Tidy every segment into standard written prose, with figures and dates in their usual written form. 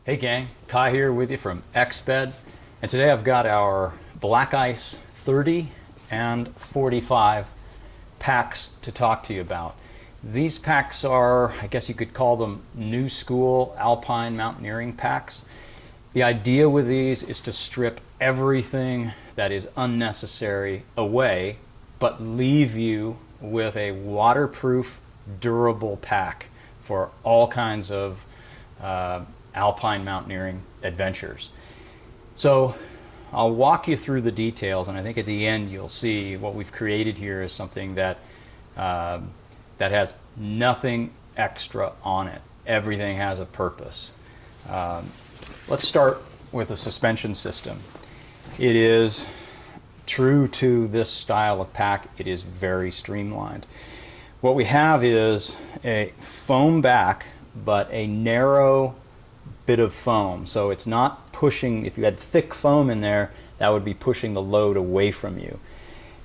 Hey gang, Kai here with you from Exped, and today I've got our Black Ice 30 and 45 packs to talk to you about. These packs are, I guess you could call them new school alpine mountaineering packs. The idea with these is to strip everything that is unnecessary away, but leave you with a waterproof, durable pack for all kinds of alpine mountaineering adventures. So I'll walk you through the details, and I think at the end you'll see what we've created here is something that that has nothing extra on it. Everything has a purpose. Let's start with the suspension system. It is true to this style of pack. It is very streamlined. What we have is a foam back, but a narrow bit of foam, so it's not pushing. If you had thick foam in there, that would be pushing the load away from you.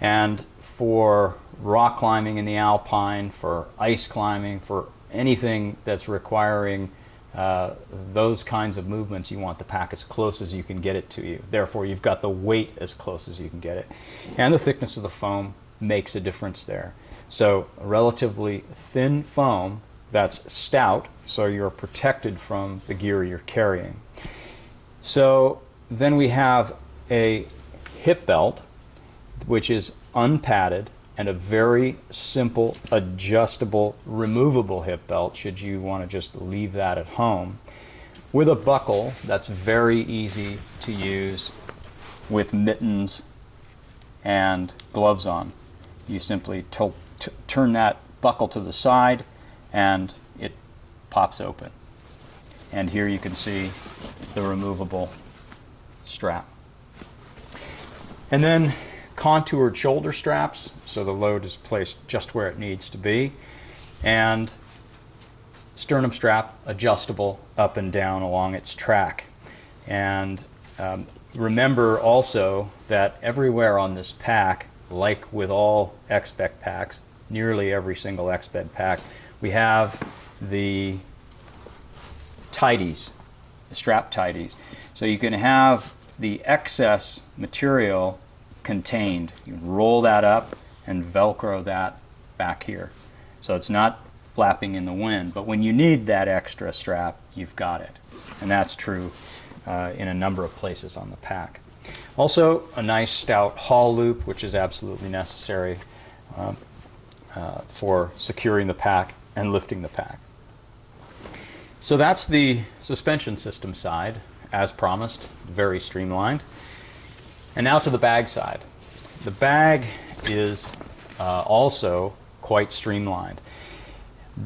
And for rock climbing in the alpine, for ice climbing, for anything that's requiring those kinds of movements, you want the pack as close as you can get it to you. Therefore, you've got the weight as close as you can get it. And the thickness of the foam makes a difference there. So a relatively thin foam that's stout, so you're protected from the gear you're carrying. So then we have a hip belt, which is unpadded, and a very simple, adjustable, removable hip belt should you want to just leave that at home, with a buckle that's very easy to use with mittens and gloves on. You simply turn that buckle to the side and it pops open. And here you can see the removable strap. And then contoured shoulder straps, so the load is placed just where it needs to be. And sternum strap, adjustable up and down along its track. And remember also that everywhere on this pack, like with all Exped packs, nearly every single Exped pack, we have the tidies, the strap tidies. So you can have the excess material contained. You can roll that up and Velcro that back here. So it's not flapping in the wind, but when you need that extra strap, you've got it. And that's true in a number of places on the pack. Also, a nice stout haul loop, which is absolutely necessary for securing the pack and lifting the pack. So that's the suspension system side, as promised, very streamlined. And now to the bag side. The bag is also quite streamlined.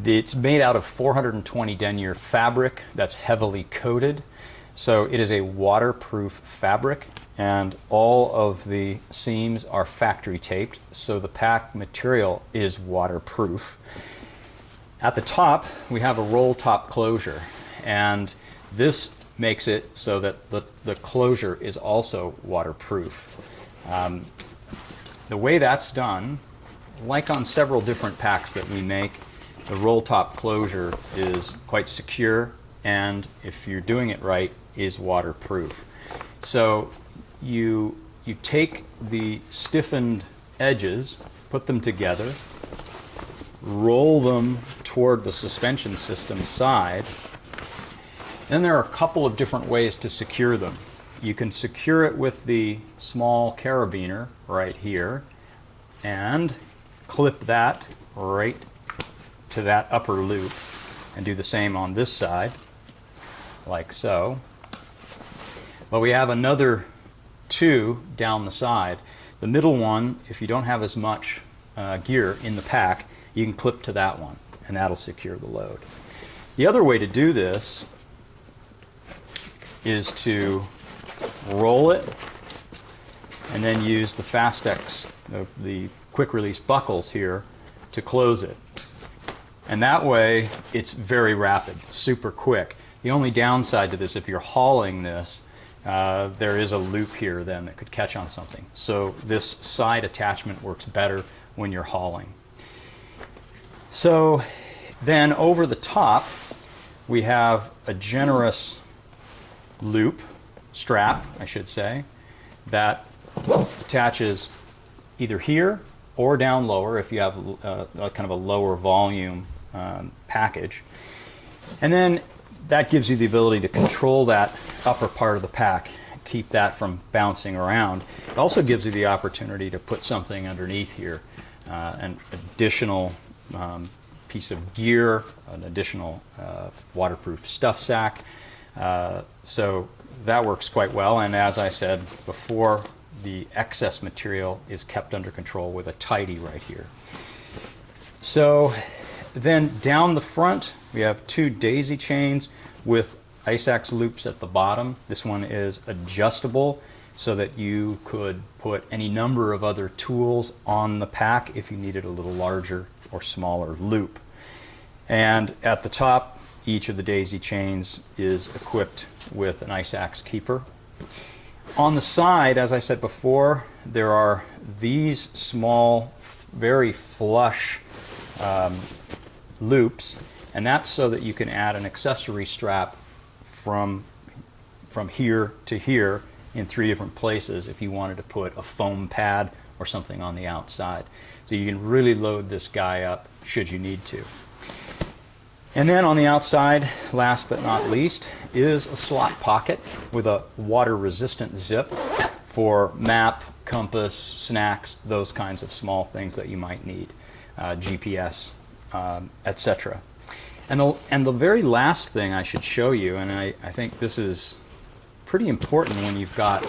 It's made out of 420 denier fabric that's heavily coated. So it is a waterproof fabric, and all of the seams are factory taped, so the pack material is waterproof. At the top, we have a roll top closure, and this makes it so that the closure is also waterproof. The way that's done, like on several different packs that we make, the roll top closure is quite secure, and if you're doing it right, is waterproof. So you take the stiffened edges, put them together, roll them toward the suspension system side. Then there are a couple of different ways to secure them. You can secure it with the small carabiner right here and clip that right to that upper loop, and do the same on this side, like so. But we have another two down the side. The middle one, if you don't have as much gear in the pack, you can clip to that one, and that'll secure the load. The other way to do this is to roll it and then use the Fastex, the quick release buckles here, to close it. And that way it's very rapid, super quick. The only downside to this, if you're hauling this, there is a loop here then that could catch on something. So this side attachment works better when you're hauling. So then over the top we have a generous loop, strap, I should say, that attaches either here or down lower if you have kind of a lower volume package. And then that gives you the ability to control that upper part of the pack, keep that from bouncing around. It also gives you the opportunity to put something underneath here, an additional piece of gear, an additional waterproof stuff sack. So that works quite well, and as I said before, the excess material is kept under control with a tidy right here. So then down the front we have two daisy chains with ice axe loops at the bottom. This one is adjustable so that you could put any number of other tools on the pack if you needed a little larger or smaller loop. And at the top, each of the daisy chains is equipped with an ice axe keeper. On the side, as I said before, there are these small, very flush loops, and that's so that you can add an accessory strap from here to here in 3 different places if you wanted to put a foam pad or something on the outside. So you can really load this guy up should you need to. And then on the outside, last but not least, is a slot pocket with a water-resistant zip for map, compass, snacks, those kinds of small things that you might need, GPS, etc. And the very last thing I should show you, and I think this is pretty important when you've got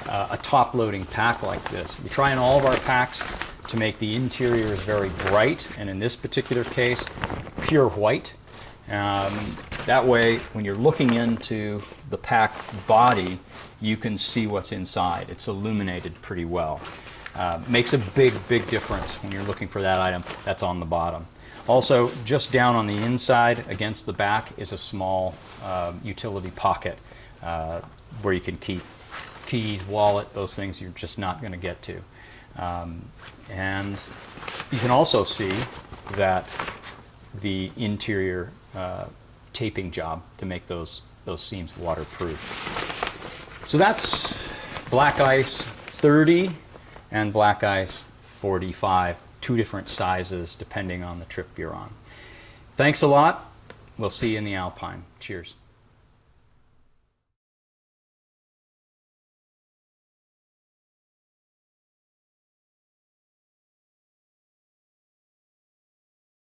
a top-loading pack like this. We try in all of our packs to make the interiors very bright, and in this particular case, pure white. That way, when you're looking into the pack body, you can see what's inside. It's illuminated pretty well. Makes a big difference when you're looking for that item that's on the bottom. Also, just down on the inside against the back is a small utility pocket where you can keep keys, wallet, those things you're just not going to get to. And you can also see that the interior taping job to make those seams waterproof. So that's Black Ice 30 and Black Ice 45, 2 different sizes depending on the trip you're on. Thanks a lot. We'll see you in the Alpine. Cheers.